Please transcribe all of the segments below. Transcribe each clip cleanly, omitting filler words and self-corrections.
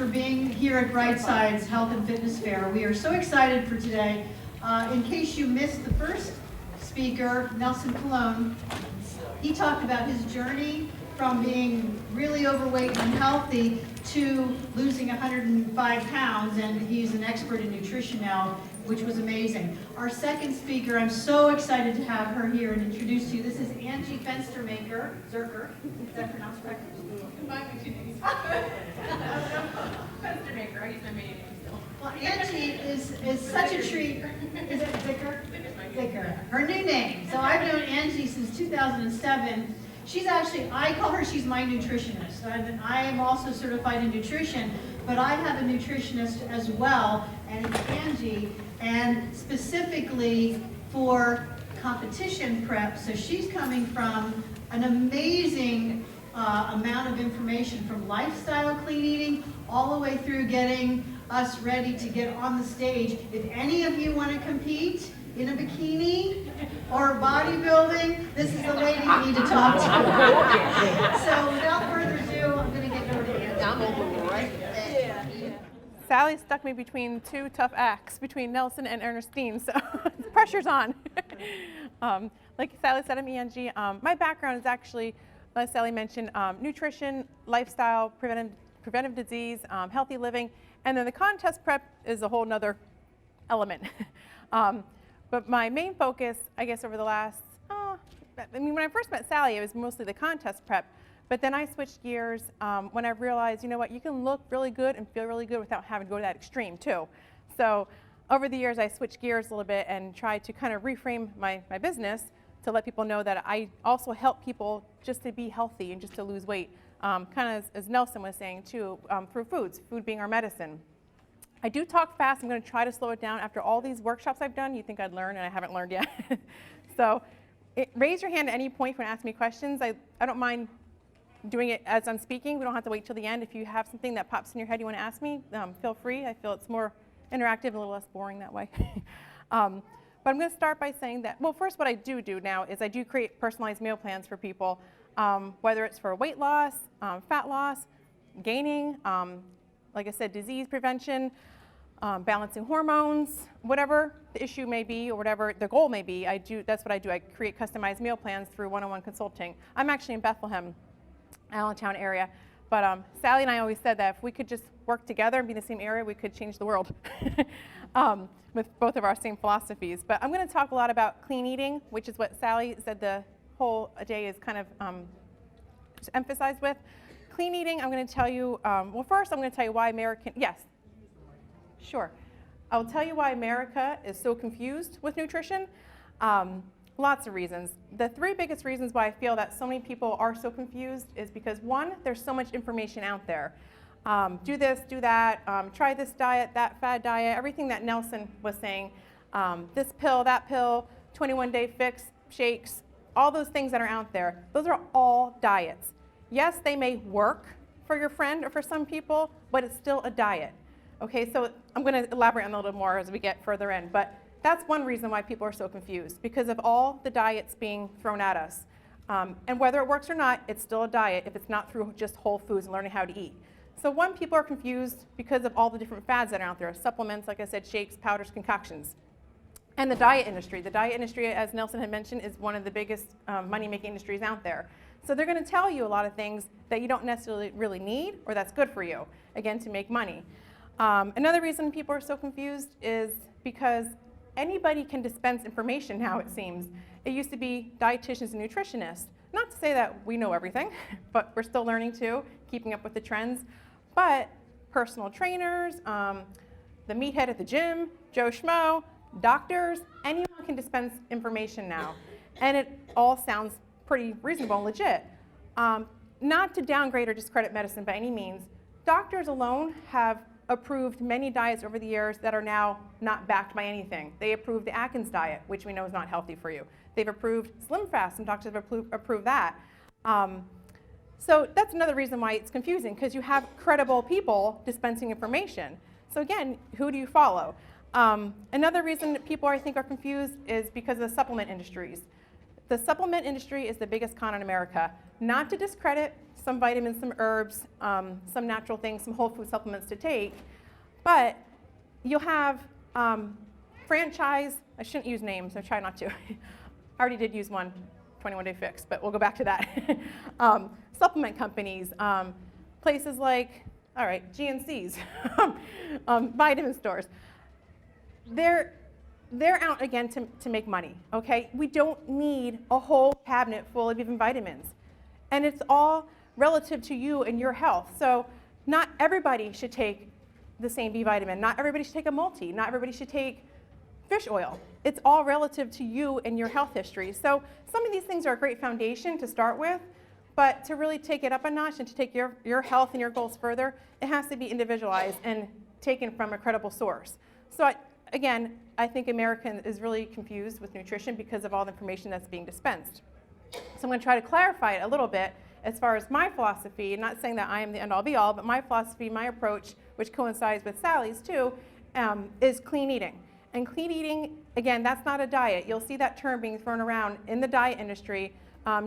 for being here at Brightside's Health and Fitness Fair. We are so excited for today. In case you missed the first speaker, Nelson Colon, he talked about his journey from being really overweight and unhealthy to losing 105 pounds, and he's an expert in nutrition now, which was amazing. Our second speaker, I'm so excited to have her here and introduce to you. This is Angie Fenstermaker. Zerker. Is that pronounced correctly? Combine my two names. Fenstermaker. I use my maiden name still. Well, Angie is such a treat. Is it Zicker? Zicker. Her new name. So I've known Angie since 2007. She's actually, I call her, she's my nutritionist. I am also certified in nutrition, but I have a nutritionist as well, and it's Angie, and specifically for competition prep. So she's coming from an amazing amount of information, from lifestyle clean eating all the way through getting us ready to get on the stage. If any of you want to compete in a bikini or bodybuilding, this is the lady you need to talk to. So without further ado, I'm going to get over to Angie. Sally stuck me between two tough acts, between Nelson and Ernestine, so the pressure's on. Like Sally said, I'm Angie. My background is actually, as Sally mentioned, nutrition, lifestyle, preventive disease, healthy living, and then the contest prep is a whole nother element. But my main focus, I guess, over the last, when I first met Sally, it was mostly the contest prep. But then I switched gears when I realized, you know what, you can look really good and feel really good without having to go to that extreme, too. So over the years, I switched gears a little bit and tried to kind of reframe my business to let people know that I also help people just to be healthy and just to lose weight. Kind of as Nelson was saying, too, through food being our medicine. I do talk fast. I'm going to try to slow it down. After all these workshops I've done, you think I'd learn, and I haven't learned yet. So raise your hand at any point when asking me questions. I don't mind doing it as I'm speaking. We don't have to wait till the end. If you have something that pops in your head you want to ask me, feel free. I feel it's more interactive and a little less boring that way. But I'm going to start by saying that, well, first what I do now is I do create personalized meal plans for people, whether it's for weight loss, fat loss, gaining, like I said, disease prevention, balancing hormones, whatever the issue may be or whatever the goal may be, that's what I do. I create customized meal plans through one-on-one consulting. I'm actually in Bethlehem, Allentown area, but Sally and I always said that if we could just work together and be in the same area, we could change the world with both of our same philosophies. But I'm going to talk a lot about clean eating, which is what Sally said the whole day is kind of emphasized with. Clean eating, I'm going to tell you, well, first I'm going to tell you why yes, sure. I'll tell you why America is so confused with nutrition. Lots of reasons. The three biggest reasons why I feel that so many people are so confused is because, one, there's so much information out there. Do this, do that, try this diet, that fad diet, everything that Nelson was saying, this pill, that pill, 21-day fix, shakes, all those things that are out there, those are all diets. Yes, they may work for your friend or for some people, but it's still a diet. Okay, so I'm going to elaborate on that a little more as we get further in, but that's one reason why people are so confused, because of all the diets being thrown at us. And whether it works or not, it's still a diet if it's not through just whole foods and learning how to eat. So one, people are confused because of all the different fads that are out there, supplements, like I said, shakes, powders, concoctions. And the diet industry. The diet industry, as Nelson had mentioned, is one of the biggest money-making industries out there. So they're going to tell you a lot of things that you don't necessarily really need or that's good for you, again, to make money. Another reason people are so confused is because anybody can dispense information now, it seems. It used to be dietitians and nutritionists. Not to say that we know everything, but we're still learning too, keeping up with the trends. But personal trainers, the meathead at the gym, Joe Schmo, doctors, anyone can dispense information now. And it all sounds pretty reasonable and legit. Not to downgrade or discredit medicine by any means, doctors alone have approved many diets over the years that are now not backed by anything. They approved the Atkins diet, which we know is not healthy for you. They've approved Slim Fast, some doctors have approved that. So that's another reason why it's confusing, because you have credible people dispensing information. So again, who do you follow? Another reason that people, I think, are confused is because of the supplement industries. The supplement industry is the biggest con in America. Not to discredit some vitamins, some herbs, some natural things, some whole food supplements to take. But you'll have franchise, I shouldn't use names, I try not to. I already did use one, 21-day fix, but we'll go back to that. Supplement companies, places like, all right, GNCs, vitamin stores. They're out again to make money, okay? We don't need a whole cabinet full of even vitamins. And it's all relative to you and your health. So not everybody should take the same B vitamin. Not everybody should take a multi. Not everybody should take fish oil. It's all relative to you and your health history. So some of these things are a great foundation to start with, but to really take it up a notch and to take your health and your goals further, it has to be individualized and taken from a credible source. So again, I think America is really confused with nutrition because of all the information that's being dispensed. So I'm going to try to clarify it a little bit as far as my philosophy, and not saying that I am the end-all be-all, but my philosophy, my approach, which coincides with Sally's too, is clean eating. And clean eating, again, that's not a diet. You'll see that term being thrown around in the diet industry.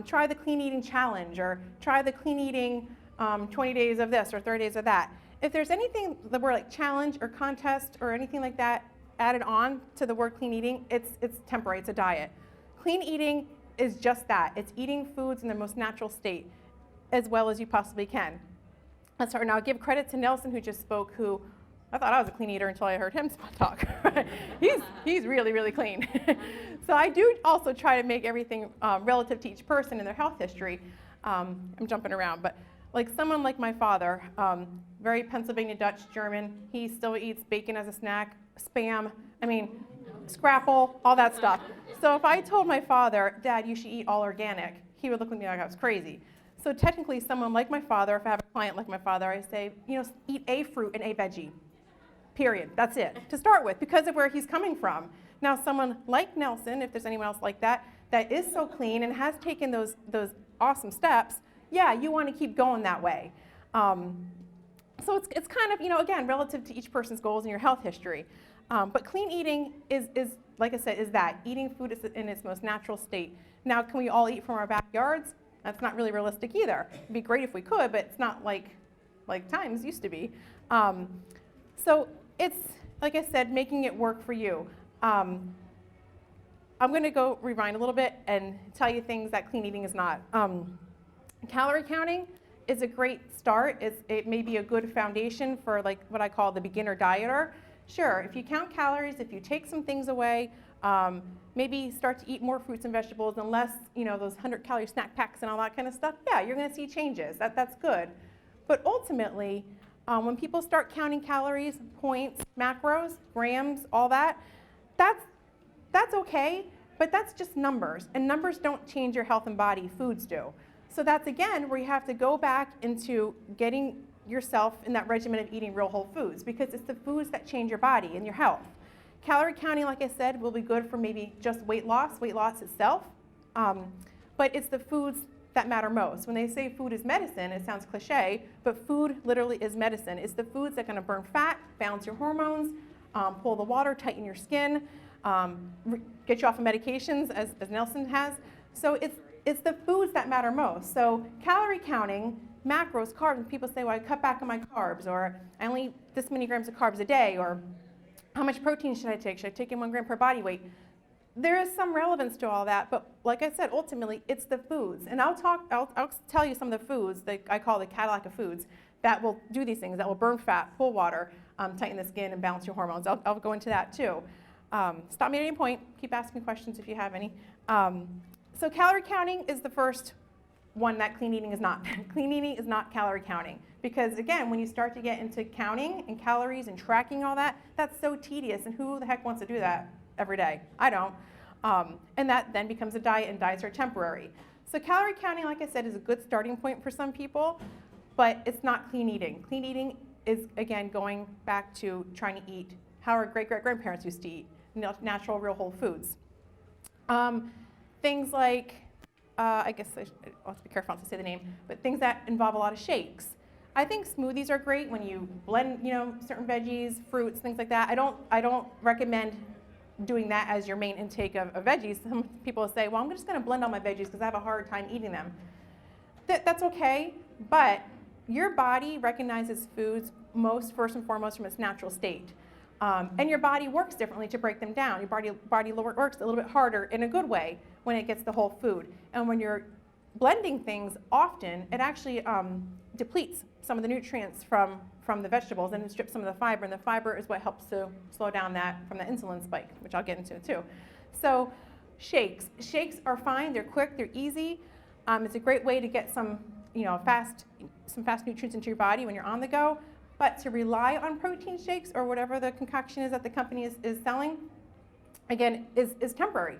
Try the clean eating challenge, or try the clean eating 20 days of this or 30 days of that. If there's anything, the word like challenge or contest or anything like that added on to the word clean eating, it's temporary, it's a diet. Clean eating is just that. It's eating foods in their most natural state as well as you possibly can. Let's start now. Give credit to Nelson, who just spoke, who I thought I was a clean eater until I heard him talk. He's really, really clean. So I do also try to make everything relative to each person and their health history. I'm jumping around, but like someone like my father, very Pennsylvania Dutch German, he still eats bacon as a snack, Spam, scrapple, all that stuff. So if I told my father, Dad, you should eat all organic, he would look at me like I was crazy. So technically, someone like my father, if I have a client like my father, I say, eat a fruit and a veggie. Period. That's it, to start with, because of where he's coming from. Now, someone like Nelson, if there's anyone else like that, that is so clean and has taken those awesome steps, yeah, you want to keep going that way. So it's kind of, again, relative to each person's goals and your health history. But clean eating is, like I said, is that. Eating food is in its most natural state. Now, can we all eat from our backyards? That's not really realistic either. It'd be great if we could, but it's not like times used to be. So it's, like I said, making it work for you. I'm going to go rewind a little bit and tell you things that clean eating is not. Calorie counting is a great start. It may be a good foundation for like what I call the beginner dieter. Sure, if you count calories, if you take some things away, maybe start to eat more fruits and vegetables and less, those 100-calorie snack packs and all that kind of stuff, yeah, you're going to see changes. That's good. But ultimately, when people start counting calories, points, macros, grams, all that, that's okay, but that's just numbers. And numbers don't change your health and body, foods do. So that's, again, where you have to go back into getting yourself in that regimen of eating real whole foods, because it's the foods that change your body and your health. Calorie counting, like I said, will be good for maybe just weight loss itself, but it's the foods that matter most. When they say food is medicine, it sounds cliche, but food literally is medicine. It's the foods that are going to burn fat, balance your hormones, pull the water, tighten your skin, get you off of medications, as Nelson has. So it's the foods that matter most. So calorie counting, macros, carbs, when people say, well, I cut back on my carbs, or I only eat this many grams of carbs a day, or how much protein should I take? Should I take in 1 gram per body weight? There is some relevance to all that, but like I said, ultimately, it's the foods. And I'll tell you some of the foods that I call the Cadillac of foods that will do these things, that will burn fat, pull water, tighten the skin, and balance your hormones. I'll go into that too. Stop me at any point. Keep asking questions if you have any. So calorie counting is the first one that clean eating is not. Clean eating is not calorie counting. Because again, when you start to get into counting and calories and tracking all that, that's so tedious, and who the heck wants to do that every day? I don't. And that then becomes a diet, and diets are temporary. So calorie counting, like I said, is a good starting point for some people, but it's not clean eating. Clean eating is, again, going back to trying to eat how our great-great-grandparents used to eat, natural, real whole foods. Things like, I guess I'll have to be careful not to say the name, but things that involve a lot of shakes. I think smoothies are great when you blend, certain veggies, fruits, things like that. I don't recommend doing that as your main intake of veggies. Some people say, well, I'm just going to blend all my veggies because I have a hard time eating them. That's okay, But your body recognizes foods first and foremost from its natural state. And your body works differently to break them down. Your body works a little bit harder in a good way when it gets the whole food. And when you're blending things often, it actually depletes some of the nutrients from the vegetables and it strips some of the fiber. And the fiber is what helps to slow down that from the insulin spike, which I'll get into too. So shakes are fine. They're quick. They're easy. It's a great way to get some fast nutrients into your body when you're on the go. But to rely on protein shakes or whatever the concoction is that the company is selling, again, is temporary.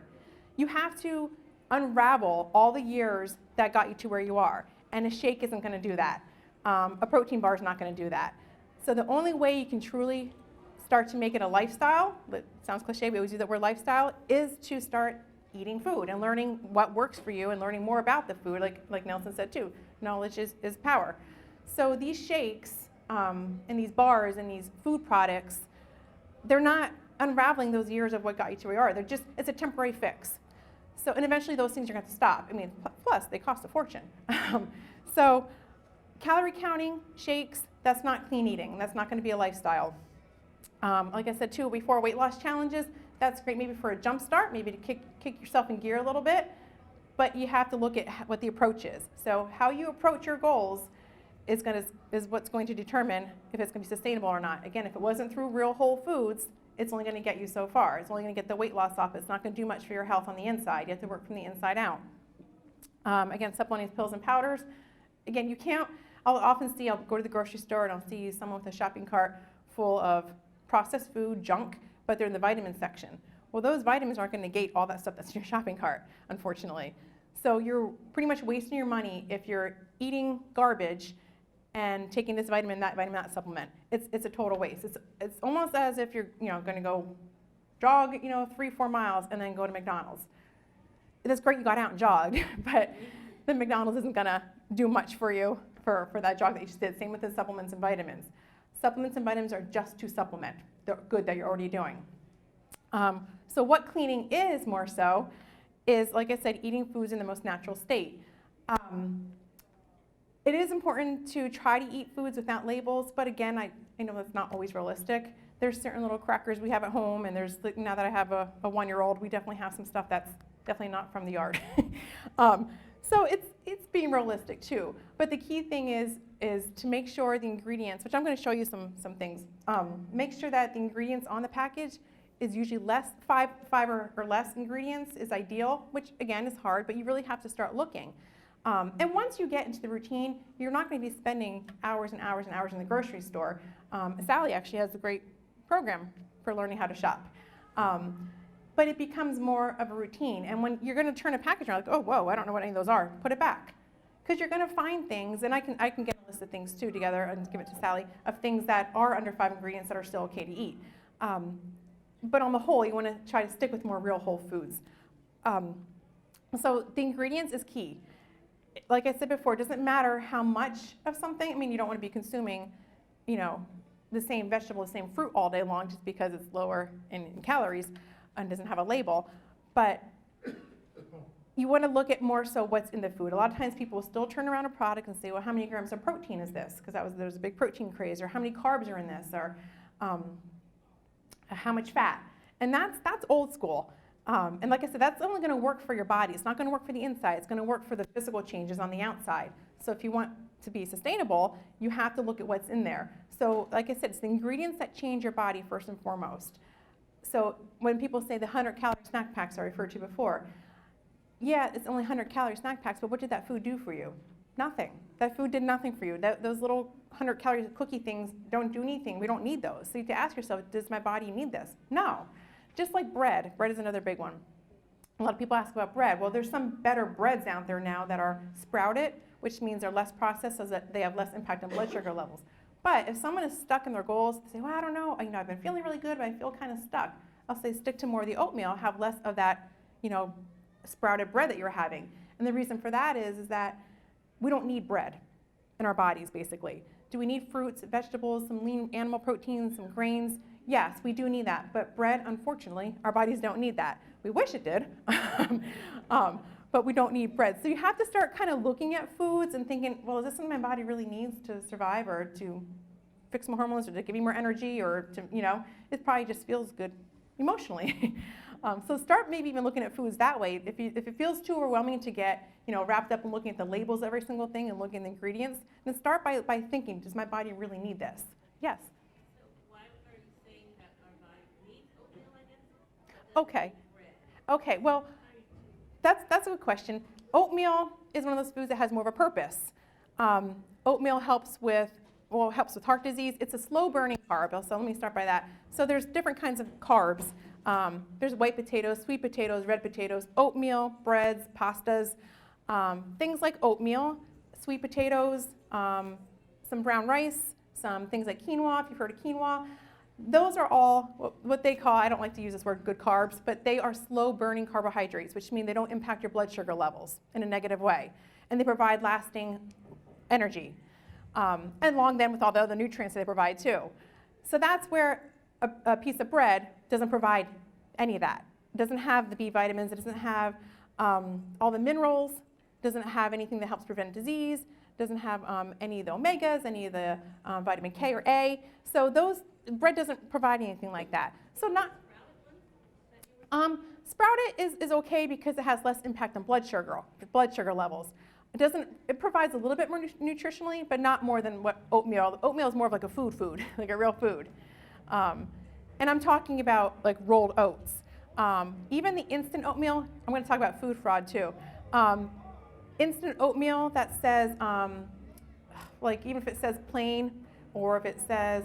You have to unravel all the years that got you to where you are. And a shake isn't going to do that. A protein bar is not going to do that. So the only way you can truly start to make it a lifestyle, that sounds cliche, we always use that word lifestyle, is to start eating food and learning what works for you and learning more about the food, like Nelson said too. Knowledge is power. So these shakes and these bars and these food products, they're not unraveling those years of what got you to where you are. It's a temporary fix. So, and eventually those things are going to have to stop. I mean, plus they cost a fortune. So calorie counting, shakes, that's not clean eating. That's not going to be a lifestyle. Like I said too, before weight loss challenges, that's great maybe for a jump start, maybe to kick yourself in gear a little bit, but you have to look at what the approach is. So how you approach your goals is what's going to determine if it's going to be sustainable or not. Again, if it wasn't through real whole foods, it's only going to get you so far. It's only going to get the weight loss off. It's not going to do much for your health on the inside. You have to work from the inside out. Again, supplementing pills and powders. Again, I'll often see, I'll go to the grocery store and I'll see someone with a shopping cart full of processed food, junk, but they're in the vitamin section. Well, those vitamins aren't going to negate all that stuff that's in your shopping cart, unfortunately. So you're pretty much wasting your money if you're eating garbage and taking this vitamin, that supplement. It's a total waste. It's almost as if you're going to go jog 3-4 miles and then go to McDonald's. That's great you got out and jogged, but the McDonald's isn't going to do much for you for that jog that you just did. Same with the supplements and vitamins. Supplements and vitamins are just to supplement the good that you're already doing. So what cleaning is more so is, like I said, eating foods in the most natural state. It is important to try to eat foods without labels, but again, I know that's not always realistic. There's certain little crackers we have at home, and now that I have a 1-year-old, we definitely have some stuff that's definitely not from the yard. So it's being realistic too. But the key thing is to make sure the ingredients, which I'm going to show you some things, make sure that the ingredients on the package is usually five or less ingredients is ideal, which again is hard, but you really have to start looking. And once you get into the routine, you're not going to be spending hours and hours and hours in the grocery store. Sally actually has a great program for learning how to shop. But it becomes more of a routine. And when you're going to turn a package around, like, oh, whoa, I don't know what any of those are, put it back. Because you're going to find things, and I can get a list of things too together and give it to Sally, of things that are under 5 ingredients that are still okay to eat. But on the whole, you want to try to stick with more real whole foods. So the ingredients is key. Like I said before, it doesn't matter how much of something. I mean, you don't want to be consuming, the same vegetable, the same fruit all day long just because it's lower in calories and doesn't have a label. But you want to look at more so what's in the food. A lot of times people will still turn around a product and say, well, how many grams of protein is this? Because there was a big protein craze, or how many carbs are in this, or how much fat. And that's old school. And like I said, that's only going to work for your body. It's not going to work for the inside. It's going to work for the physical changes on the outside. So if you want to be sustainable, you have to look at what's in there. So like I said, it's the ingredients that change your body first and foremost. So when people say the 100-calorie snack packs I referred to before, yeah, it's only 100-calorie snack packs, but what did that food do for you? Nothing. That food did nothing for you. Those little 100-calorie cookie things don't do anything. We don't need those. So you have to ask yourself, does my body need this? No. Just like bread. Bread is another big one. A lot of people ask about bread. Well, there's some better breads out there now that are sprouted, which means they're less processed so that they have less impact on blood sugar levels. But if someone is stuck in their goals, they say, well, I don't know, I've been feeling really good, but I feel kind of stuck. I'll say stick to more of the oatmeal, have less of that, sprouted bread that you're having. And the reason for that is that we don't need bread in our bodies, basically. Do we need fruits, vegetables, some lean animal proteins, some grains? Yes, we do need that. But bread, unfortunately, our bodies don't need that. We wish it did. But but we don't need bread. So you have to start kind of looking at foods and thinking, well, is this something my body really needs to survive, or to fix my hormones, or to give me more energy, or to, it probably just feels good emotionally. So start maybe even looking at foods that way. If it feels too overwhelming to get wrapped up in looking at the labels of every single thing and looking at the ingredients, then start by thinking, does my body really need this? Yes? So why are you saying that our body needs oatmeal, I guess? Okay. Okay, well, that's a good question. Oatmeal is one of those foods that has more of a purpose. Oatmeal helps with heart disease. It's a slow-burning carb, so let me start by that. So there's different kinds of carbs. There's white potatoes, sweet potatoes, red potatoes, oatmeal, breads, pastas, things like oatmeal, sweet potatoes, some brown rice, some things like quinoa, if you've heard of quinoa. Those are all what they call, I don't like to use this word, good carbs, but they are slow-burning carbohydrates, which mean they don't impact your blood sugar levels in a negative way. And they provide lasting energy. And along then with all the other nutrients that they provide too. So that's where a piece of bread doesn't provide any of that. It doesn't have the B vitamins, it doesn't have all the minerals, doesn't have anything that helps prevent disease, doesn't have any of the omegas, any of the vitamin K or A. So bread doesn't provide anything like that. So sprouted is okay because it has less impact on blood sugar levels. It provides a little bit more nutritionally, but not more than what oatmeal. Oatmeal is more of like a food, like a real food. And I'm talking about like rolled oats. Even the instant oatmeal, I'm going to talk about food fraud too. Instant oatmeal that says, like even if it says plain, or if it says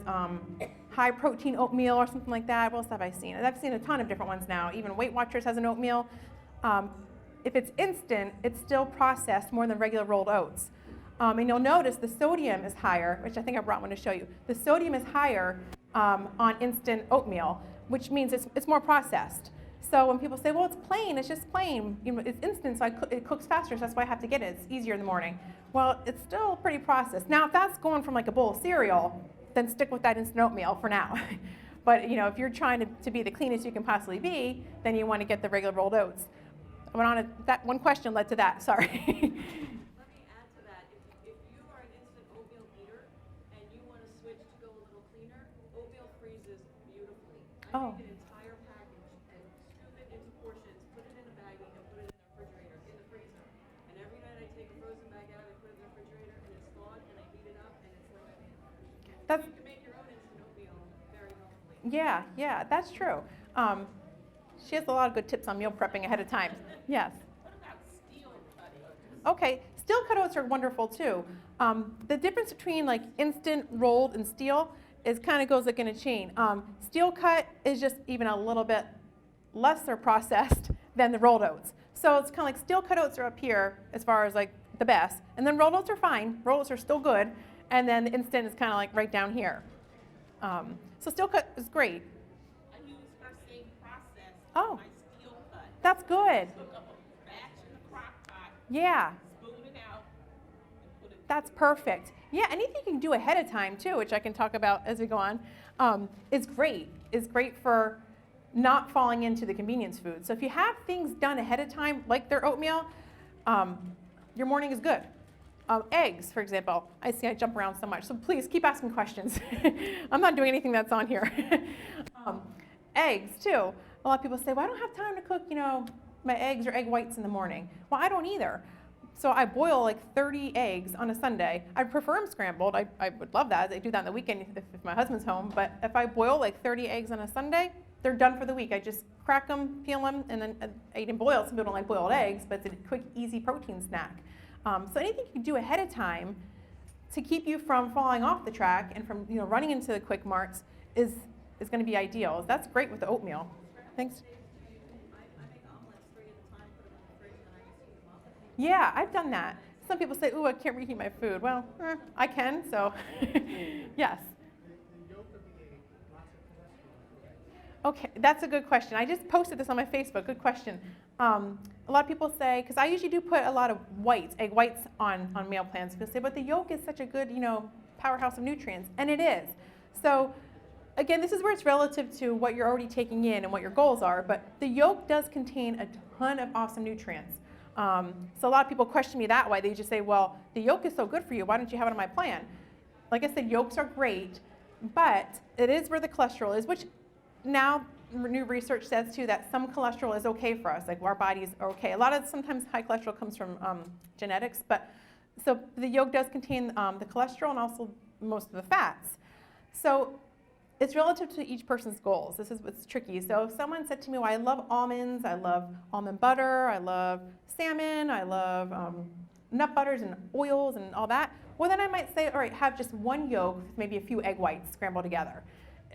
high protein oatmeal or something like that, what else have I seen? I've seen a ton of different ones now. Even Weight Watchers has an oatmeal. If it's instant, it's still processed more than regular rolled oats. And you'll notice the sodium is higher, which I think I brought one to show you. The sodium is higher on instant oatmeal, which means it's more processed. So when people say, well, it's plain, it's just plain, it's instant, so it cooks faster, so that's why I have to get it. It's easier in the morning. Well, it's still pretty processed. Now, if that's going from like a bowl of cereal, then stick with that instant oatmeal for now. But if you're trying to be the cleanest you can possibly be, then you want to get the regular rolled oats. I went on that one question led to that, sorry. Let me add to that. If you are an instant oatmeal eater and you want to switch to go a little cleaner, oatmeal freezes beautifully. I make an entire package and scoop it into portions, put it in a baggie, and put it in the refrigerator, in the freezer. And every night I take a frozen bag out, I put it in the refrigerator, and it's thawed, and I heat it up, and it's like I made. That's, You can make your own instant oatmeal very healthily. yeah, that's true. She has a lot of good tips on meal prepping ahead of time. Yes. What about steel cut oats? Okay, steel cut oats are wonderful too. The difference between like instant, rolled, and steel is kind of goes like in a chain. Steel cut is just even a little bit lesser processed than the rolled oats. So it's kind of like steel cut oats are up here as far as like the best, and then rolled oats are fine. Rolled oats are still good, and then the instant is kind of like right down here. So steel cut is great. I use her same process Oh. for my steel cut. That's good. Cook up a batch in the crock pot, Yeah. spoon it out, and put it. That's perfect. Yeah, anything you can do ahead of time too, which I can talk about as we go on, is great. Is great for not falling into the convenience food. So if you have things done ahead of time, like their oatmeal, your morning is good. Eggs, for example. I see I jump around so much, so please keep asking questions. I'm not doing anything that's on here. Eggs too. A lot of people say, well, I don't have time to cook, my eggs or egg whites in the morning. Well, I don't either. So I boil like 30 eggs on a Sunday. I prefer them scrambled. I would love that. I do that on the weekend if my husband's home. But if I boil like 30 eggs on a Sunday, they're done for the week. I just crack them, peel them, and then I eat them boiled. Some people don't like boiled eggs, but it's a quick, easy protein snack. So anything you can do ahead of time to keep you from falling off the track and from running into the quick marks is going to be ideal. That's great with the oatmeal. Thanks. I make omelets 3 at a time, put them in the fridge, and I just heat them up. Yeah, I've done that. Some people say, ooh, I can't reheat my food. Well, I can, so yes. The yolk of the egg, lots of cholesterol. Okay, that's a good question. I just posted this on my Facebook. Good question. A lot of people say, because I usually do put a lot of whites, egg whites on meal plans. People say, but the yolk is such a good, powerhouse of nutrients, and it is. So again, this is where it's relative to what you're already taking in and what your goals are, but the yolk does contain a ton of awesome nutrients. So a lot of people question me that way. They just say, well, the yolk is so good for you. Why don't you have it on my plan? Like I said, yolks are great, but it is where the cholesterol is, which now new research says too that some cholesterol is okay for us, like our bodies are okay. A lot of sometimes high cholesterol comes from genetics, but so the yolk does contain the cholesterol and also most of the fats. So it's relative to each person's goals. This is what's tricky. So if someone said to me, well, I love almonds, I love almond butter, I love salmon, I love nut butters and oils and all that, well then I might say, all right, have just one yolk with maybe a few egg whites scrambled together.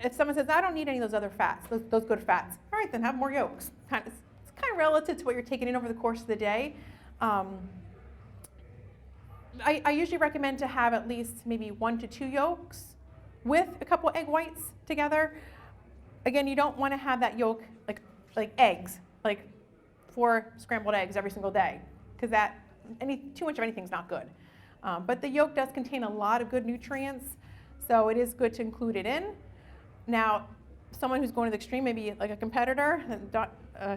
If someone says, I don't need any of those other fats, those good fats, all right, then have more yolks. It's kind of relative to what you're taking in over the course of the day. I usually recommend to have at least maybe 1 to 2 yolks with a couple egg whites together. Again, you don't want to have that yolk like eggs, like 4 scrambled eggs every single day, because too much of anything is not good. But the yolk does contain a lot of good nutrients, so it is good to include it in. Now, someone who's going to the extreme, maybe like a competitor,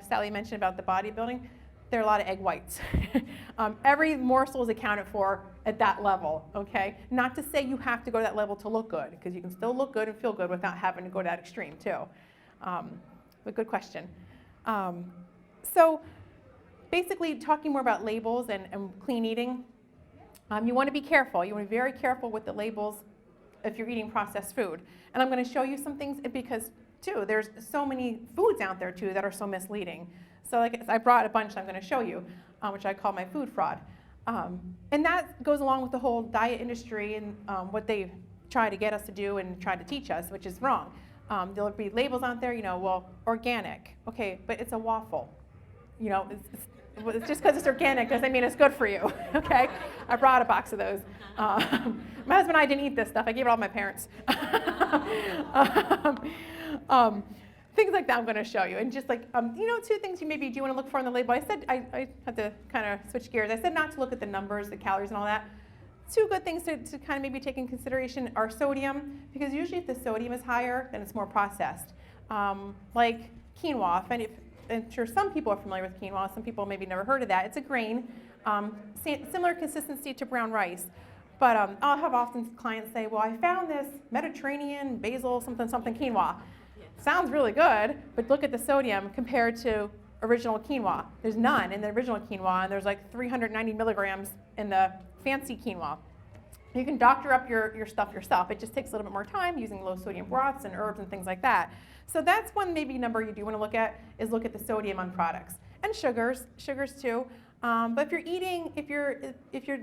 Sally mentioned about the bodybuilding, there are a lot of egg whites. Every morsel is accounted for at that level, okay? Not to say you have to go to that level to look good, because you can still look good and feel good without having to go to that extreme too. But good question. So basically talking more about labels and clean eating, you want to be careful. You want to be very careful with the labels if you're eating processed food. And I'm going to show you some things because too, there's so many foods out there too that are so misleading. So like I brought a bunch I'm going to show you, which I call my food fraud. And that goes along with the whole diet industry and what they try to get us to do and try to teach us, which is wrong. There'll be labels out there, well, organic. Okay, but it's a waffle. It's just because it's organic doesn't mean it's good for you, okay? I brought a box of those. My husband and I didn't eat this stuff. I gave it all to my parents. Things like that I'm going to show you. And just like, 2 things you maybe do want to look for on the label. I said, I had to kind of switch gears. I said not to look at the numbers, the calories and all that. 2 good things to kind of maybe take in consideration are sodium, because usually if the sodium is higher, then it's more processed. Like quinoa, I'm sure some people are familiar with quinoa, some people maybe never heard of that. It's a grain, similar consistency to brown rice. But I'll have often clients say, well, I found this Mediterranean basil something quinoa. Sounds really good, but look at the sodium compared to original quinoa. There's none in the original quinoa, and there's like 390 milligrams in the fancy quinoa. You can doctor up your stuff yourself. It just takes a little bit more time using low sodium broths and herbs and things like that. So that's one maybe number you do want to look at, is look at the sodium on products. And sugars too. But if you're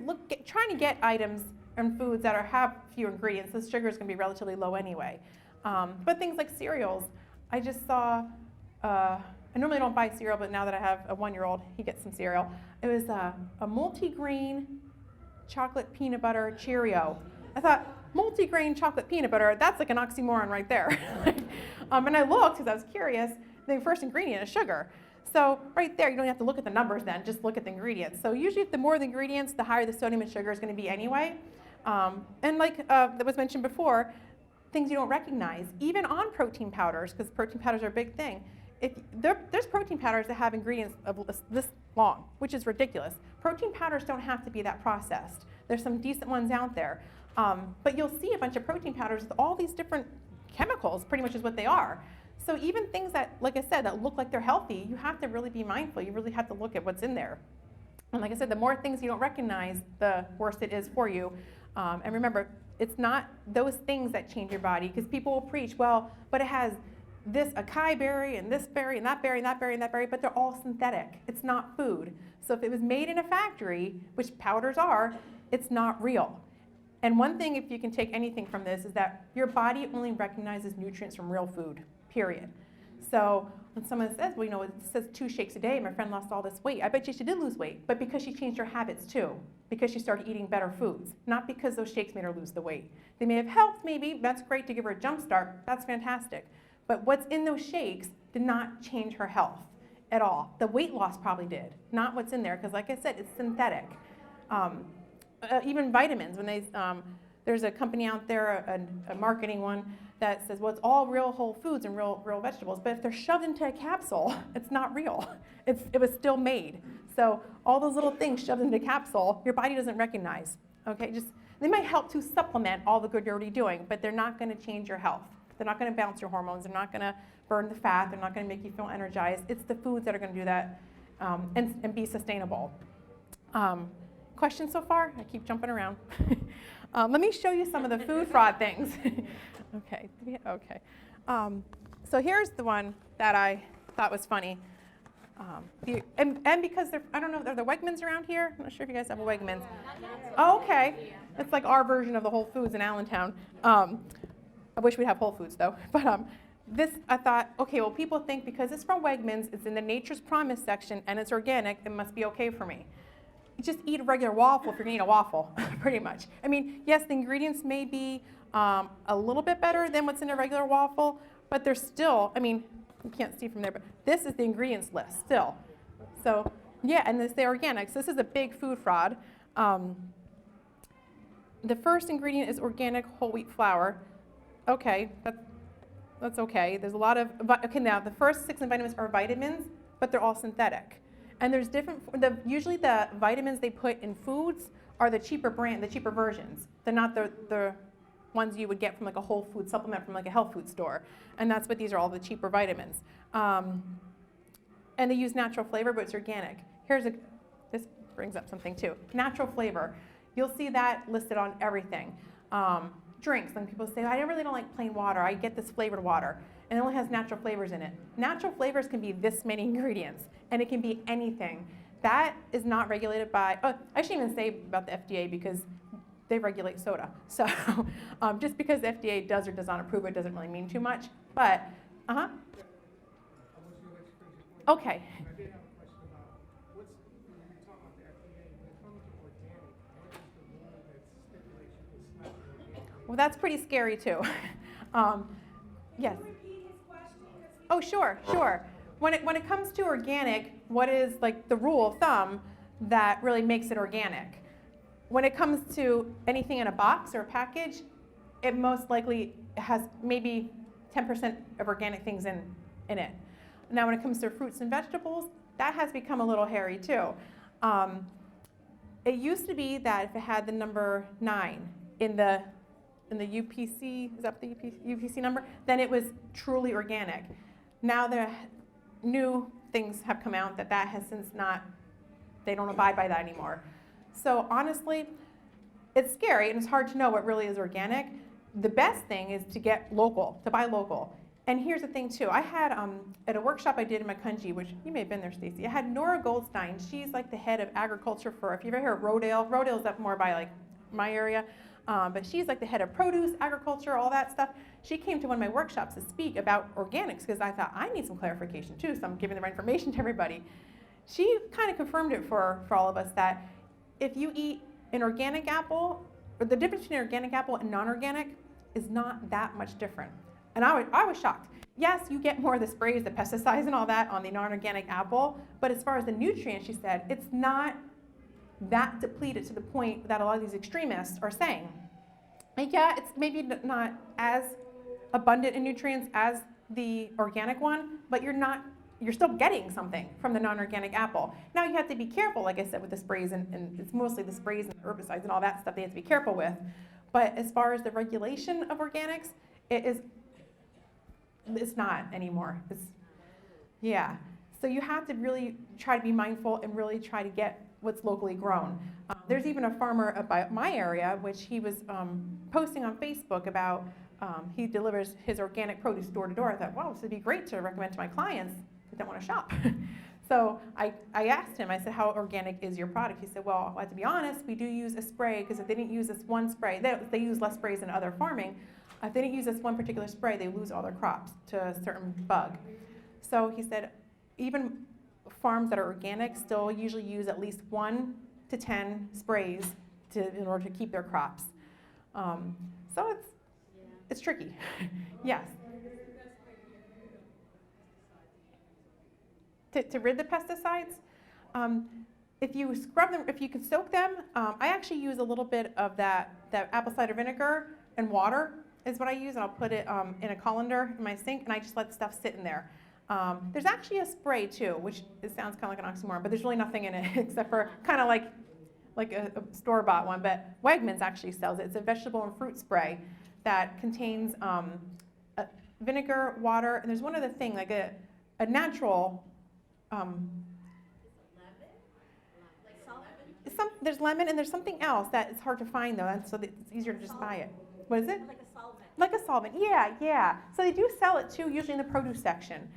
trying to get items and foods that have few ingredients, the sugar is going to be relatively low anyway. But things like cereals, I just saw, I normally don't buy cereal, but now that I have a 1-year-old, he gets some cereal. It was a multi-grain chocolate peanut butter Cheerio. I thought, multi-grain chocolate peanut butter, that's like an oxymoron right there. And I looked because I was curious. The first ingredient is sugar. So right there, you don't have to look at the numbers then, just look at the ingredients. So usually the more the ingredients, the higher the sodium and sugar is going to be anyway. And like that was mentioned before, things you don't recognize, even on protein powders, because protein powders are a big thing. There's protein powders that have ingredients of this long, which is ridiculous. Protein powders don't have to be that processed. There's some decent ones out there. But you'll see a bunch of protein powders with all these different chemicals, pretty much is what they are. So even things that, like I said, that look like they're healthy, you have to really be mindful. You really have to look at what's in there. And like I said, the more things you don't recognize, the worse it is for you. And remember, it's not those things that change your body, because people will preach, well, but it has this acai berry and this berry and that berry and that berry and that berry, but they're all synthetic. It's not food. So if it was made in a factory, which powders are, it's not real. And one thing, if you can take anything from this, is that your body only recognizes nutrients from real food, period. So when someone says, well, it says 2 shakes a day, my friend lost all this weight. I bet you she did lose weight, but because she changed her habits too, because she started eating better foods, not because those shakes made her lose the weight. They may have helped, maybe, that's great to give her a jump start, that's fantastic. But what's in those shakes did not change her health at all. The weight loss probably did, not what's in there, because like I said, it's synthetic. Even vitamins, when there's a company out there, a marketing one, that says, well, it's all real whole foods and real vegetables, but if they're shoved into a capsule, it's not real. It was still made. So all those little things shoved into a capsule, your body doesn't recognize. Okay, they might help to supplement all the good you're already doing, but they're not going to change your health. They're not going to balance your hormones. They're not going to burn the fat. They're not going to make you feel energized. It's the foods that are going to do that and be sustainable. Questions so far? I keep jumping around. Let me show you some of the food fraud things. Okay. So here's the one that I thought was funny. And because I don't know, are there Wegmans around here? I'm not sure if you guys have a Wegmans. Oh, okay. It's like our version of the Whole Foods in Allentown. I wish we'd have Whole Foods though. But this, I thought, okay, well, people think because it's from Wegmans, it's in the Nature's Promise section, and it's organic, it must be okay for me. Just eat a regular waffle if you're gonna eat a waffle, pretty much. I mean, yes, the ingredients may be a little bit better than what's in a regular waffle, but they're still, I mean, you can't see from there, but this is the ingredients list still. So, yeah, and this, they're organic, so this is a big food fraud. The first ingredient is organic whole wheat flour. Okay, that's okay. There's a lot of, okay, now the first 6 vitamins are vitamins, but they're all synthetic. And there's different, usually the vitamins they put in foods are the cheaper versions. They're not the ones you would get from like a whole food supplement from like a health food store. And that's what these are, all the cheaper vitamins. And they use natural flavor, but it's organic. This brings up something too. Natural flavor. You'll see that listed on everything. Drinks, when people say, I really don't like plain water, I get this flavored water, and it only has natural flavors in it. Natural flavors can be this many ingredients, and it can be anything. That is not regulated by, I shouldn't even say about the FDA because they regulate soda. So just because the FDA does or does not approve it doesn't really mean too much, but, okay. I did have a question about when we talk about the FDA, when it comes to organic, what is the rule that stipulates you can select organic? Well, that's pretty scary too. Yes. Oh, sure. When it comes to organic, what is like the rule of thumb that really makes it organic? When it comes to anything in a box or a package, it most likely has maybe 10% of organic things in it. Now, when it comes to fruits and vegetables, that has become a little hairy too. It used to be that if it had the number 9 in the UPC, is that the UPC number? Then it was truly organic. Now the new things have come out that has since they don't abide by that anymore. So honestly, it's scary and it's hard to know what really is organic. The best thing is to get local, to buy local. And here's the thing too, I had, at a workshop I did in Makunji, which you may have been there, Stacy, I had Nora Goldstein. She's like the head of agriculture for, if you've ever heard of Rodale's up more by like my area, but she's like the head of produce, agriculture, all that stuff. She came to one of my workshops to speak about organics because I thought I need some clarification too, so I'm giving the right information to everybody. She kind of confirmed it for all of us that if you eat an organic apple, or the difference between an organic apple and non-organic is not that much different. And I was shocked. Yes, you get more of the sprays, the pesticides and all that on the non-organic apple, but as far as the nutrients, she said, it's not that depleted to the point that a lot of these extremists are saying. And yeah, it's maybe not as abundant in nutrients as the organic one, but you're still getting something from the non-organic apple. Now you have to be careful, like I said, with the sprays, and it's mostly the sprays and the herbicides and all that stuff they have to be careful with. But as far as the regulation of organics, it's not anymore. Yeah. So you have to really try to be mindful and really try to get what's locally grown. There's even a farmer about my area, which he was posting on Facebook about, he delivers his organic produce door to door. I thought, wow, this would be great to recommend to my clients that don't want to shop. So I asked him, I said, how organic is your product? He said, well, I have to be honest, we do use a spray, because if they didn't use this one spray, they use less sprays than other farming. If they didn't use this one particular spray, they lose all their crops to a certain bug. So he said, even farms that are organic still usually use at least 1 to 10 sprays in order to keep their crops. So it's tricky. Yes. To rid the pesticides, if you scrub them, if you can soak them, I actually use a little bit of that apple cider vinegar and water is what I use, and I'll put it in a colander in my sink, and I just let the stuff sit in there. There's actually a spray too, which it sounds kind of like an oxymoron, but there's really nothing in it except for kind of like a store-bought one, but Wegmans actually sells it. It's a vegetable and fruit spray that contains vinegar, water, and there's one other thing, like a natural, there's lemon, and there's something else that is hard to find though, and so that it's easier to just buy it. What is it? Like a solvent. Like a solvent, yeah. So they do sell it too, usually in the produce section.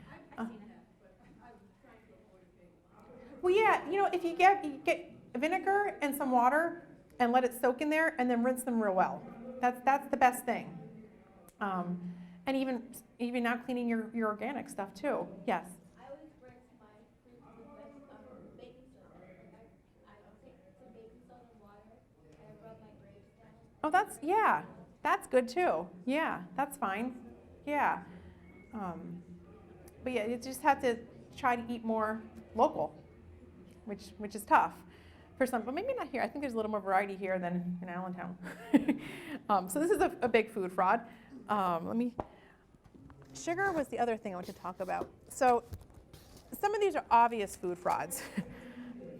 Well, yeah, if you get vinegar and some water and let it soak in there, and then rinse them real well. That's the best thing. And even now cleaning your organic stuff too. Yes. I always rinse my fruits with baking soda. I take some baking soda and water and rub my grapes down. Oh, that's good too. Yeah, that's fine. Yeah. But yeah, you just have to try to eat more local, which is tough for some, but maybe not here. I think there's a little more variety here than in Allentown. So this is a big food fraud. Sugar was the other thing I want to talk about. So some of these are obvious food frauds.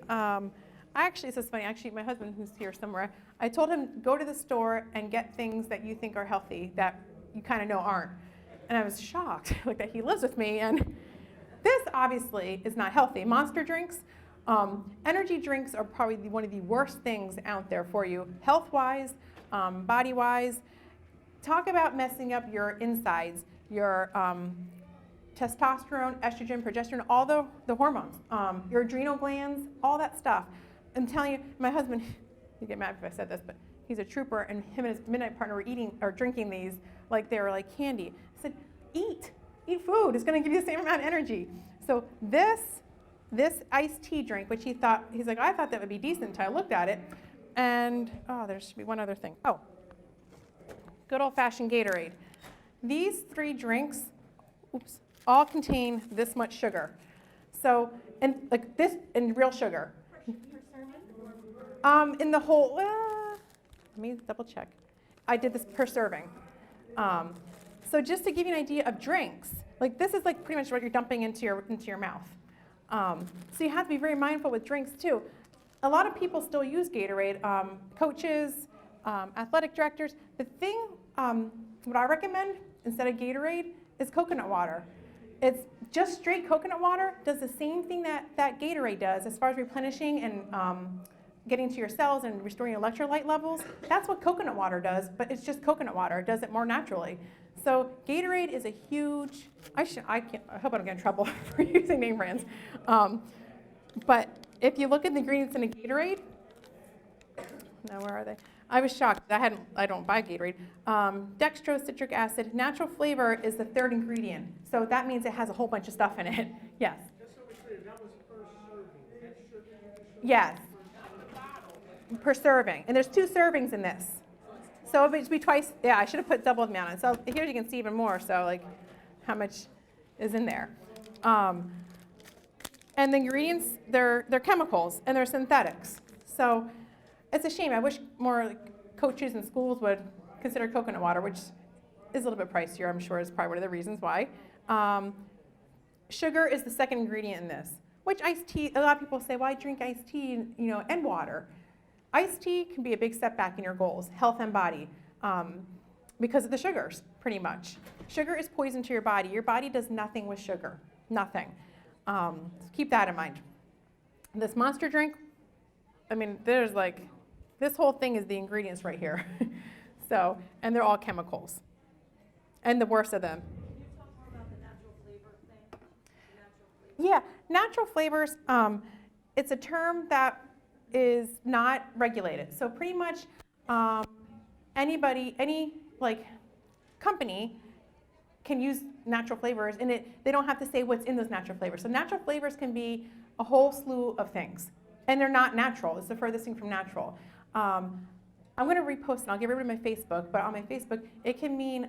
This is funny, actually my husband, who's here somewhere, I told him, go to the store and get things that you think are healthy that you kind of know aren't. And I was shocked, like that he lives with me, and this obviously is not healthy. Monster drinks, energy drinks are probably one of the worst things out there for you, health-wise, body-wise. Talk about messing up your insides, your testosterone, estrogen, progesterone, all the hormones, your adrenal glands, all that stuff. I'm telling you, my husband, you get mad if I said this, but he's a trooper, and him and his midnight partner were eating or drinking these like they were like candy. I said, eat food. It's going to give you the same amount of energy. So this iced tea drink, which he's like, I thought that would be decent until I looked at it. And, there should be one other thing. Oh, good old-fashioned Gatorade. These 3 drinks, all contain this much sugar. So, and like this, and real sugar. In the whole, let me double check. I did this per serving. So just to give you an idea of drinks, like this is like pretty much what you're dumping into your mouth. So you have to be very mindful with drinks too. A lot of people still use Gatorade, coaches, athletic directors. The thing, what I recommend instead of Gatorade is coconut water. It's just straight coconut water, does the same thing that Gatorade does as far as replenishing and getting to your cells and restoring electrolyte levels. That's what coconut water does, but it's just coconut water. It does it more naturally. So Gatorade is a huge, I hope I don't get in trouble for using name brands. But if you look at the ingredients in a Gatorade, now where are they? I was shocked. I don't buy Gatorade. Dextrose, citric acid, natural flavor is the 3rd ingredient. So that means it has a whole bunch of stuff in it. Yes. Just so we're clear, that was per serving. That sugar. Yes. Per serving. And there's 2 servings in this. So it would be twice. Yeah, I should have put double the amount in. So here you can see even more. So like how much is in there. And the ingredients, they're chemicals and they're synthetics. So it's a shame. I wish more coaches and schools would consider coconut water, which is a little bit pricier, I'm sure is probably one of the reasons why. Sugar is the 2nd ingredient in this, which iced tea, a lot of people say, why drink iced tea, and water? Iced tea can be a big setback in your goals, health and body, because of the sugars, pretty much. Sugar is poison to your body. Your body does nothing with sugar, nothing. So keep that in mind. This monster drink, I mean, there's like, this whole thing is the ingredients right here. So, and they're all chemicals. And the worst of them. Can you talk more about the natural flavor thing? Yeah, natural flavors, it's a term that is not regulated. So pretty much anybody, any company can use natural flavors, and they don't have to say what's in those natural flavors. So natural flavors can be a whole slew of things, and they're not natural. It's the furthest thing from natural. I'm going to repost, and I'll get rid of my Facebook, but on my Facebook, it can mean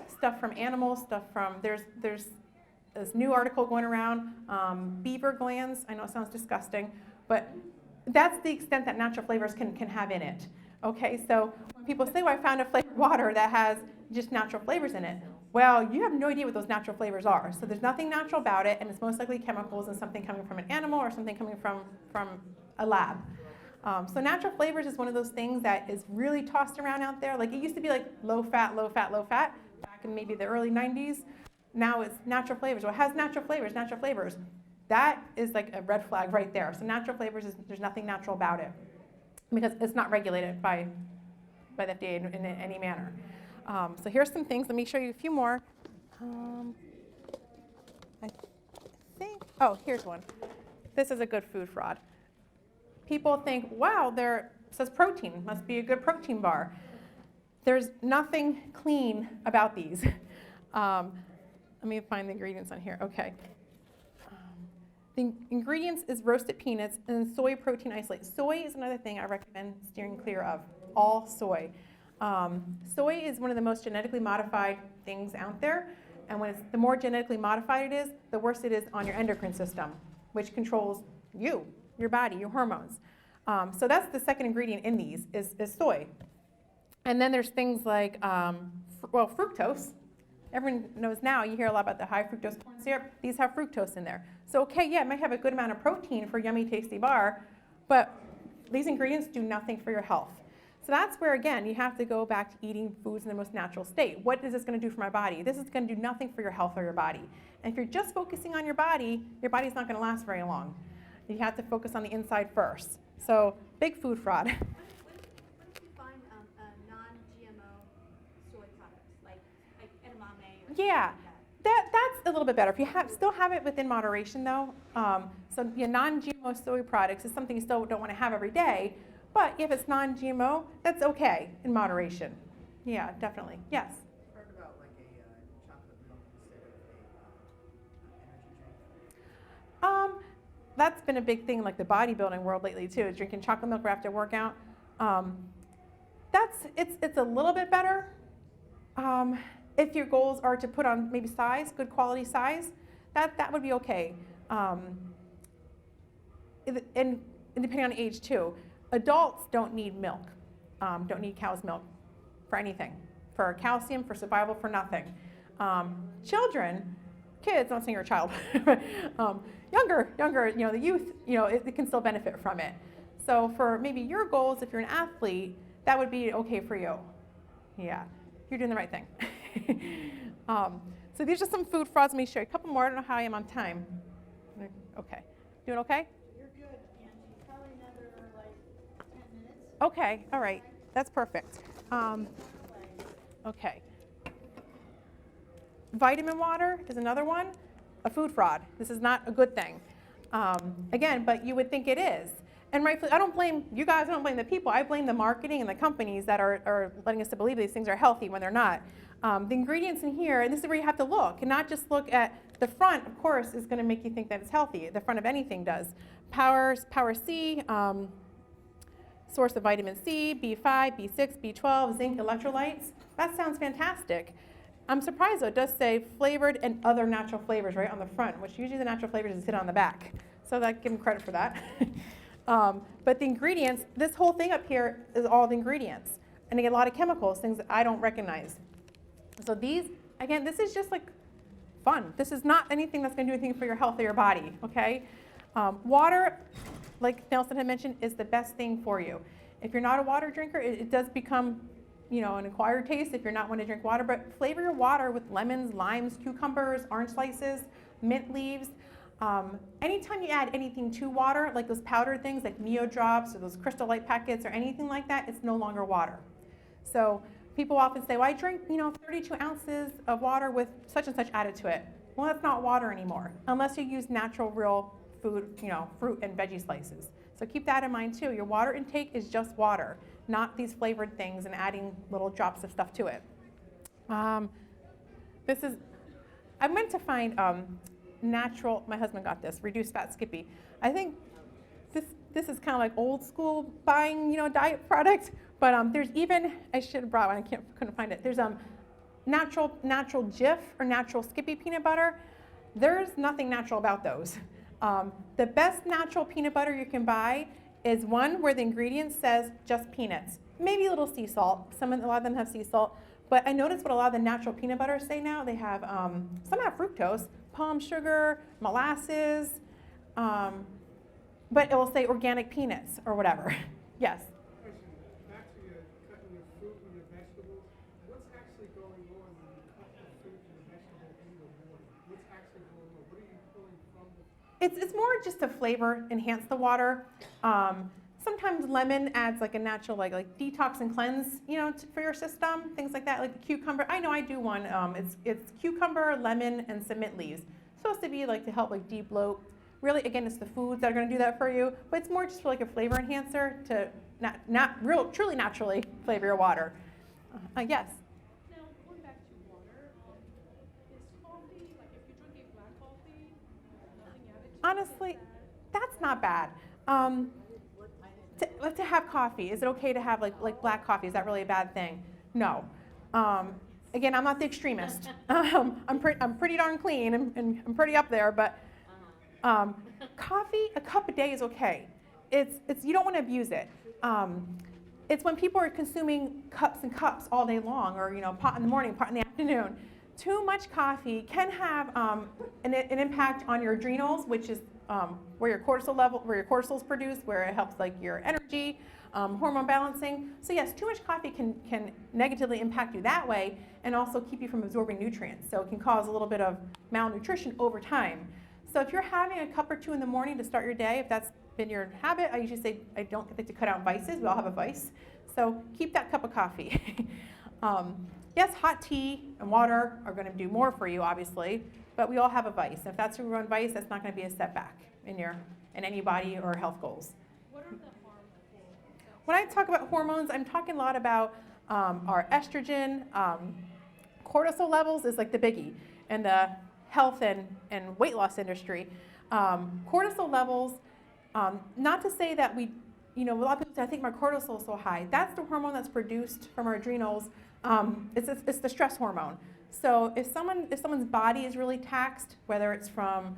stuff from animals, stuff from, there's this new article going around, beaver glands. I know it sounds disgusting, but that's the extent that natural flavors can have in it. Okay, so when people say, well, I found a flavored water that has just natural flavors in it. Well, you have no idea what those natural flavors are. So there's nothing natural about it, and it's most likely chemicals and something coming from an animal or something coming from a lab. So natural flavors is one of those things that is really tossed around out there. Like it used to be like low fat, low fat, low fat back in maybe the early 90s. Now it's natural flavors. Well, it has natural flavors, natural flavors. That is like a red flag right there. So natural flavors, there's nothing natural about it because it's not regulated by the FDA in any manner. So here's some things. Let me show you a few more. I think, oh, here's one. This is a good food fraud. People think, wow, it says protein, must be a good protein bar. There's nothing clean about these. Let me find the ingredients on here. Okay. The ingredients is roasted peanuts and soy protein isolate. Soy is another thing I recommend steering clear of, all soy. Soy is one of the most genetically modified things out there, and the more genetically modified it is, the worse it is on your endocrine system, which controls you, your body, your hormones. So that's the second ingredient in these is soy. And then there's things like, fructose. Everyone knows now, you hear a lot about the high fructose corn syrup. These have fructose in there. So okay, yeah, it might have a good amount of protein for a yummy, tasty bar, but these ingredients do nothing for your health. So that's where, again, you have to go back to eating foods in the most natural state. What is this going to do for my body? This is going to do nothing for your health or your body. And if you're just focusing on your body's not going to last very long. You have to focus on the inside first. So big food fraud. When did you find non-GMO soy products like edamame? Yeah, that's a little bit better. If you still have it within moderation, though. So non-GMO soy products is something you still don't want to have every day. But if it's non-GMO, that's okay in moderation. Yeah, definitely. Yes. I've heard about like a chocolate milk instead of a energy drink. That's been a big thing in like the bodybuilding world lately too, is drinking chocolate milk right after workout. It's a little bit better. If your goals are to put on maybe size, good quality size, that would be okay. And depending on age too. Adults don't need milk, don't need cow's milk for anything, for calcium, for survival, for nothing. Kids, not saying you're a child, younger, the youth, it can still benefit from it. So for maybe your goals, if you're an athlete, that would be okay for you. Yeah, you're doing the right thing. So these are some food frauds. Let me show you a couple more. I don't know how I am on time. Okay, doing okay? You're good, Angie. Probably another like 10 minutes. Okay, all right, that's perfect. Okay. Vitamin water is another one, a food fraud. This is not a good thing. Again, but you would think it is. And rightfully, I don't blame you guys, I don't blame the people. I blame the marketing and the companies that are letting us to believe these things are healthy when they're not. The ingredients in here, and this is where you have to look, and not just look at the front, of course, is going to make you think that it's healthy. The front of anything does. Power C, source of vitamin C, B5, B6, B12, zinc, electrolytes. That sounds fantastic. I'm surprised though, it does say flavored and other natural flavors right on the front, which usually the natural flavors is hidden on the back. So give them credit for that. But the ingredients, this whole thing up here is all the ingredients. And they get a lot of chemicals, things that I don't recognize. So these, again, this is just like fun. This is not anything that's going to do anything for your health or your body, okay? Water, like Nelson had mentioned, is the best thing for you. If you're not a water drinker, it does become an acquired taste if you're not one to drink water, but flavor your water with lemons, limes, cucumbers, orange slices, mint leaves. Anytime you add anything to water, like those powdered things like Neo Drops or those Crystal Light packets or anything like that, it's no longer water. So people often say, well, I drink 32 ounces of water with such and such added to it. Well, that's not water anymore, unless you use natural, real food, fruit and veggie slices. So keep that in mind too. Your water intake is just water, not these flavored things and adding little drops of stuff to it. I went to find natural, my husband got this, reduced fat Skippy. I think this is kind of like old school buying, diet product, but there's even, I should have brought one, couldn't find it. There's natural Jif or natural Skippy peanut butter. There's nothing natural about those. The best natural peanut butter you can buy is one where the ingredient says just peanuts, maybe a little sea salt. A lot of them have sea salt, But I noticed what a lot of the natural peanut butters say now. They have, some have fructose, palm sugar, molasses, but it will say organic peanuts or whatever. Yes. Question, back to your cutting your fruit and your vegetables, what's actually going on when you cut the fruit and the vegetable in the water? What's actually going on? What are you pulling from the? It's more just to flavor, enhance the water. Sometimes lemon adds like a natural like detox and cleanse, for your system, things like that. Like the cucumber, I know I do one. It's cucumber, lemon, and some mint leaves. It's supposed to be like to help like de-bloat. Really, again, it's the foods that are going to do that for you, but it's more just for like a flavor enhancer to truly naturally flavor your water. Yes. Now, going back to water, is coffee, like if you're drinking black coffee, nothing added to it? Honestly, that's not bad. To have coffee, is it okay to have like black coffee? Is that really a bad thing? No. Again, I'm not the extremist. I'm pretty darn clean and I'm pretty up there, but coffee, a cup a day is okay. It's you don't want to abuse it. It's when people are consuming cups and cups all day long, or pot in the morning, pot in the afternoon. Too much coffee can have an impact on your adrenals, which is where your cortisol is produced, where it helps like your energy, hormone balancing. So yes, too much coffee can negatively impact you that way, and also keep you from absorbing nutrients. So it can cause a little bit of malnutrition over time. So if you're having a cup or two in the morning to start your day, if that's been your habit, I usually say I don't like to cut out vices. We all have a vice. So keep that cup of coffee. Yes, hot tea and water are going to do more for you, obviously, but we all have a vice. If that's your own vice, that's not going to be a setback in any body or health goals. What are the harmful? When I talk about hormones, I'm talking a lot about our estrogen, cortisol levels is like the biggie in the health and weight loss industry. Cortisol levels, not to say that a lot of people say, I think my cortisol is so high. That's the hormone that's produced from our adrenals. It's the stress hormone. So if someone's body is really taxed, whether it's from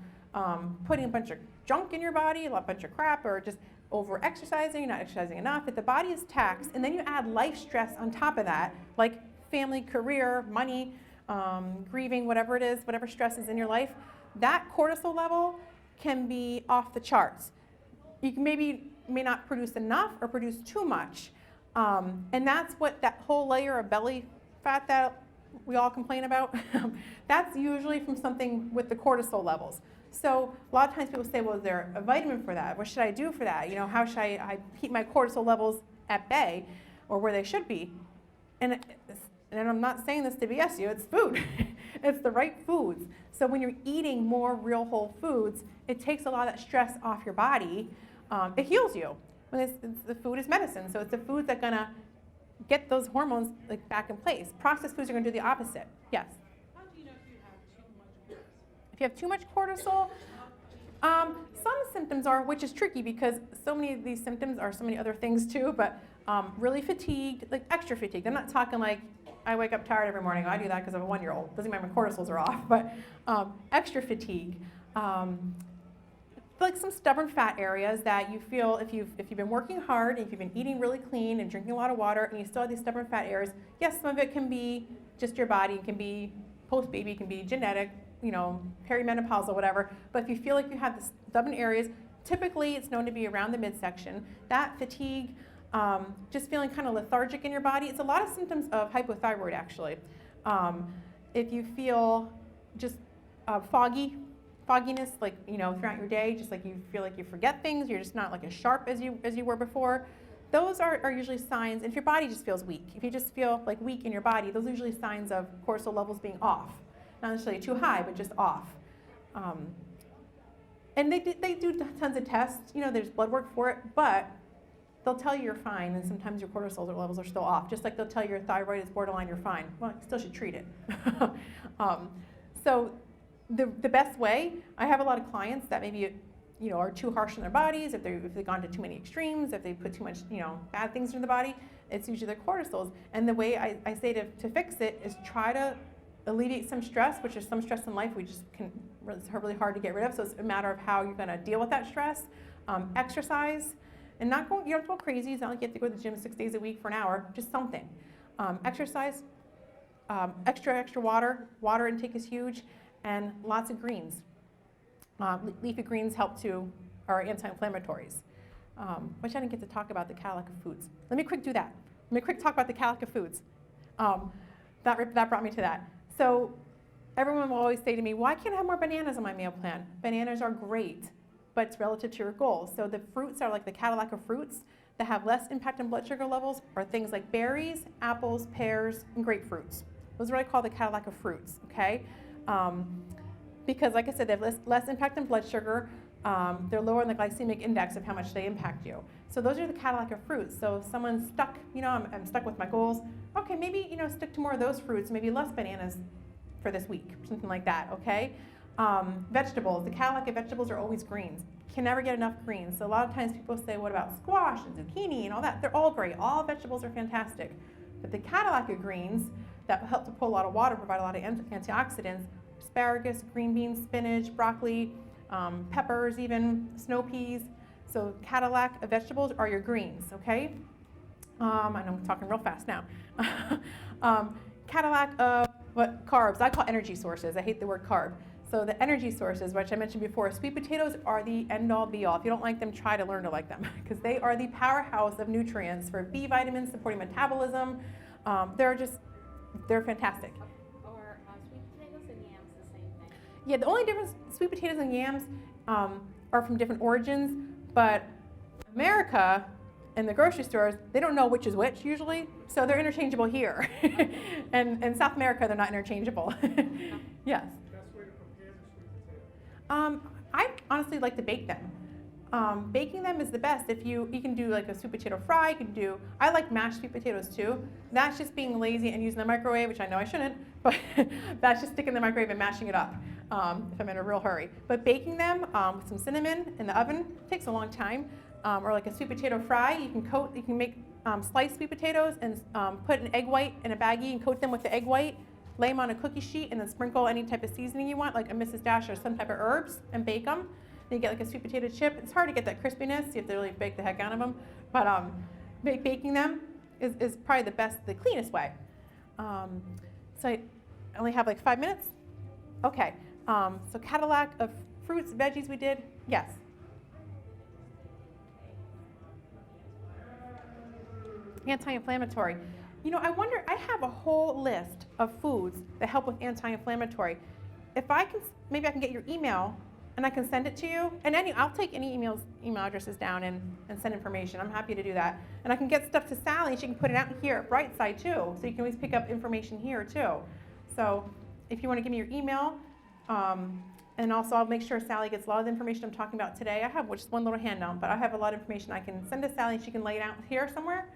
putting a bunch of junk in your body, a bunch of crap, or just over exercising, not exercising enough, if the body is taxed, and then you add life stress on top of that, like family, career, money, grieving, whatever it is, whatever stress is in your life, that cortisol level can be off the charts. You may not produce enough or produce too much. And that's what that whole layer of belly fat that we all complain about, that's usually from something with the cortisol levels. So a lot of times people say, well, is there a vitamin for that? What should I do for that? How should I keep my cortisol levels at bay or where they should be? And I'm not saying this to BS you, it's food. It's the right foods. So when you're eating more real whole foods, it takes a lot of that stress off your body. It heals you. The food is medicine, so it's the foods that are gonna get those hormones back in place. Processed foods are gonna do the opposite. Yes? How do you know if you have too much cortisol? If you have too much cortisol, some symptoms are, which is tricky because so many of these symptoms are so many other things too, but really fatigued, like extra fatigued. I'm not talking like I wake up tired every morning. I do that because I'm a 1-year-old. Doesn't mean my cortisols are off, but extra fatigue. Like some stubborn fat areas that you feel if you've been working hard, if you've been eating really clean and drinking a lot of water, and you still have these stubborn fat areas, yes, some of it can be just your body, it can be post-baby, it can be genetic, perimenopausal, whatever. But if you feel like you have the stubborn areas, typically it's known to be around the midsection. That fatigue, just feeling kind of lethargic in your body, it's a lot of symptoms of hypothyroid actually. If you feel just fogginess, throughout your day, just like you feel like you forget things, you're just not like as sharp as you were before. Those are usually signs. And if your body just feels weak, if you just feel like weak in your body, those are usually signs of cortisol levels being off. Not necessarily too high, but just off. And they do tons of tests. There's blood work for it, but they'll tell you you're fine, and sometimes your cortisol levels are still off. Just like they'll tell you your thyroid is borderline, you're fine. Well, you still should treat it. So the best way, I have a lot of clients that maybe are too harsh on their bodies, if they've gone to too many extremes, if they put too much bad things in the body, it's usually their cortisols. And the way I say to fix it is try to alleviate some stress, which is some stress in life it's really hard to get rid of, so it's a matter of how you're going to deal with that stress. Exercise, and you don't have to go crazy. It's not like you have to go to the gym 6 days a week for an hour, just something. Exercise, extra water. Water intake is huge, and lots of greens. Leafy greens are anti-inflammatories, which I didn't get to talk about the calic of foods. Let me quick do that. Let me quick talk about the calic of foods. That brought me to that. So everyone will always say to me, why can't I have more bananas on my meal plan? Bananas are great, but it's relative to your goals. So the fruits are like the Cadillac of fruits that have less impact on blood sugar levels are things like berries, apples, pears, and grapefruits. Those are what I call the Cadillac of fruits, okay? Because like I said, they have less impact on blood sugar. They're lower in the glycemic index of how much they impact you. So those are the Cadillac of fruits. So if someone's stuck, I'm stuck with my goals, okay, maybe, stick to more of those fruits, maybe less bananas for this week, something like that, okay? Vegetables, the Cadillac of vegetables are always greens. Can never get enough greens. So a lot of times people say, what about squash and zucchini and all that? They're all great. All vegetables are fantastic. But the Cadillac of greens that help to pull a lot of water, provide a lot of antioxidants, asparagus, green beans, spinach, broccoli, peppers even, snow peas. So Cadillac of vegetables are your greens, okay? I know I'm talking real fast now. Cadillac of carbs, I call energy sources. I hate the word carb. So the energy sources, which I mentioned before, sweet potatoes are the end-all be-all. If you don't like them, try to learn to like them because they are the powerhouse of nutrients for B vitamins, supporting metabolism. They're fantastic. Or sweet potatoes and yams the same thing? Yeah, the only difference, sweet potatoes and yams are from different origins, but America and the grocery stores, they don't know which is which usually, so they're interchangeable here. And in South America, they're not interchangeable. Yes. Best way to prepare the sweet potato? I honestly like to bake them. Baking them is the best. If you can do like a sweet potato fry, I like mashed sweet potatoes too. That's just being lazy and using the microwave, which I know I shouldn't, but that's just sticking in the microwave and mashing it up if I'm in a real hurry. But baking them with some cinnamon in the oven takes a long time. Or like a sweet potato fry, you can make sliced sweet potatoes and put an egg white in a baggie and coat them with the egg white, lay them on a cookie sheet, and then sprinkle any type of seasoning you want, like a Mrs. Dash or some type of herbs, and bake them. Then you get like a sweet potato chip. It's hard to get that crispiness. You have to really bake the heck out of them. But baking them is probably the cleanest way. So I only have like 5 minutes? Okay. So Cadillac of fruits, veggies we did? Yes. Anti-inflammatory. I wonder, I have a whole list of foods that help with anti-inflammatory. If I can, maybe I can get your email and I can send it to you. And I'll take any email addresses down and send information. I'm happy to do that. And I can get stuff to Sally and she can put it out here at Brightside too. So you can always pick up information here too. So if you want to give me your email, and also I'll make sure Sally gets a lot of the information I'm talking about today. I have just one little handout, but I have a lot of information I can send to Sally and she can lay it out here somewhere.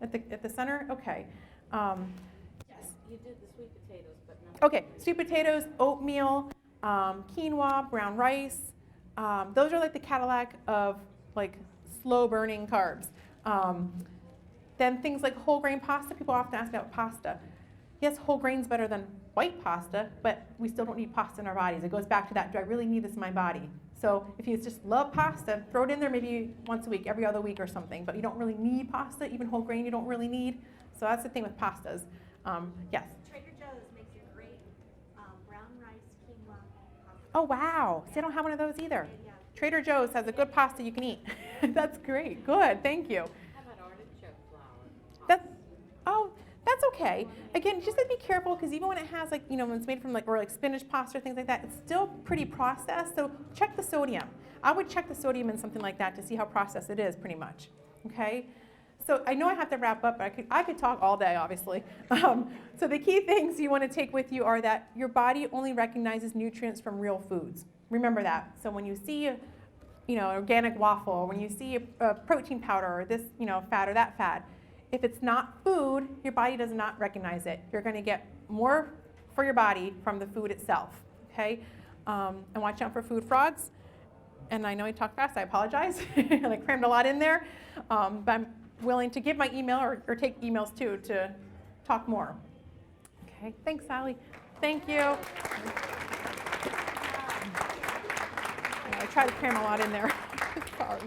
At the center? Okay. Yes. You did the sweet potatoes, but not. Okay, sweet potatoes, oatmeal, quinoa, brown rice. Those are like the Cadillac of like slow burning carbs. Then things like whole grain pasta. People often ask about pasta. Yes, whole grain's better than white pasta, but we still don't need pasta in our bodies. It goes back to that, do I really need this in my body? So if you just love pasta, throw it in there maybe once a week, every other week or something, but you don't really need pasta, even whole grain you don't really need. So that's the thing with pastas. Yes? Trader Joe's makes a great brown rice quinoa pasta. Oh, wow. See, I don't have one of those either. Yeah. Trader Joe's has a good pasta you can eat. That's great. Good. Thank you. How about artichoke flour? That's okay. Again, just to be careful because even when it has when it's made from like spinach pasta or things like that, it's still pretty processed. So check the sodium. I would check the sodium in something like that to see how processed it is, pretty much. Okay. So I know I have to wrap up, but I could talk all day, obviously. So the key things you want to take with you are that your body only recognizes nutrients from real foods. Remember that. So when you see an organic waffle, or when you see a protein powder, or this fat or that fat, if it's not food, your body does not recognize it. You're going to get more for your body from the food itself. Okay. And watch out for food frauds. And I know I talk fast. I apologize. And I crammed a lot in there. But I'm willing to give my email or take emails too to talk more. Okay, thanks, Sally. Thank you. I try to cram a lot in there. Sorry.